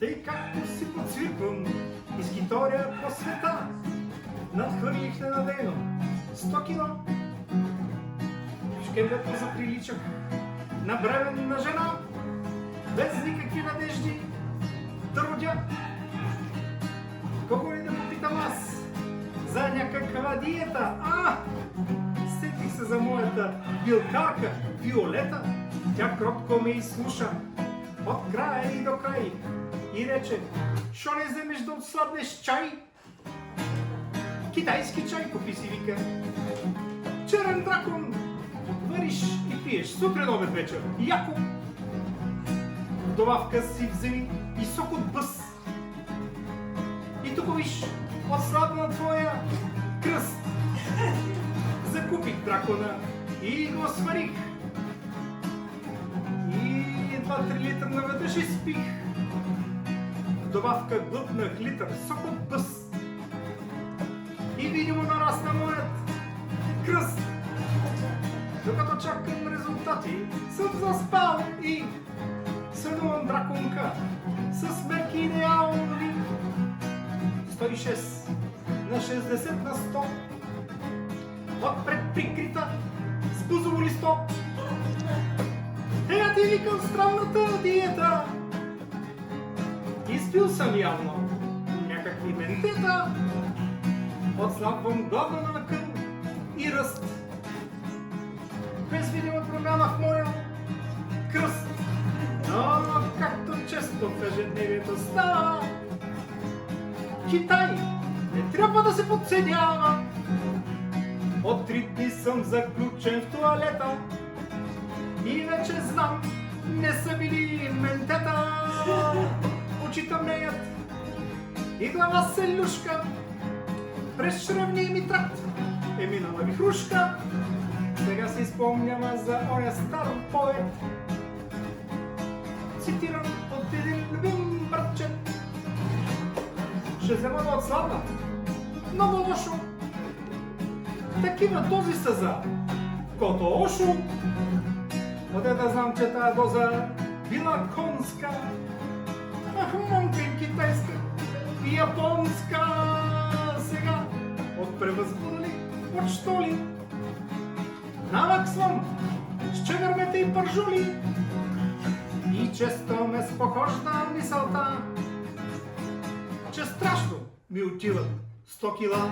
Тъй както си подсвирквам из китория по света, надхвърлих ненадейно 100 кила. Шкембето заприличах на бременна жена, без никакви надежди да родя. Колко ли да попитам аз за някаква диета? Сетих се за моята билкарка Виолета. Тя кротко ме изслуша от края и до край и рече: шо не вземеш да отслабнеш чай? Китайски чай купи, си вика. Черен дракон вариш и пиеш сутрин, обед, вечер. Яко! В добавка си вземи и сок от бъс. И тук виж, отслабна твоя кръст. Закупих дракона и го сварих. И едва 3 литра наведнъж изпих. В добавка глътнах литър сок от бъс. И видимо нарасна моят кръст. Докато чакам резултати, съм заспал и сънувам драконка с мерки идеални. 106 на 60 на 100, отпред прикрита с бузово листо. Ея ти, викам, странната диета. Изпил съм явно някакви ментета. Отслабвам главно на къл и ръст. Без видима промяна в моя кръст. Но както често в ежедневието става, Китай не трябва да се подценява. От 3 дни съм заключен в тоалета и вече знам, не са били ментета. Очи тъмнеят и глава се люшка. През чревния ми тракт е минала вихрушка. Сега си спомням за оня стар поет, цитиран от един любим братчет. Ще взема да отслабна. Много лошо. Такива дози са за кото ошо. Оде да знам, че тая доза била конска. Момка им китайска и японска. Сега от превъзбудали, от що ли? Наваксвам с чевермета и пържули. И често ме спохожда мисълта, че страшно ми отиват 100 кила.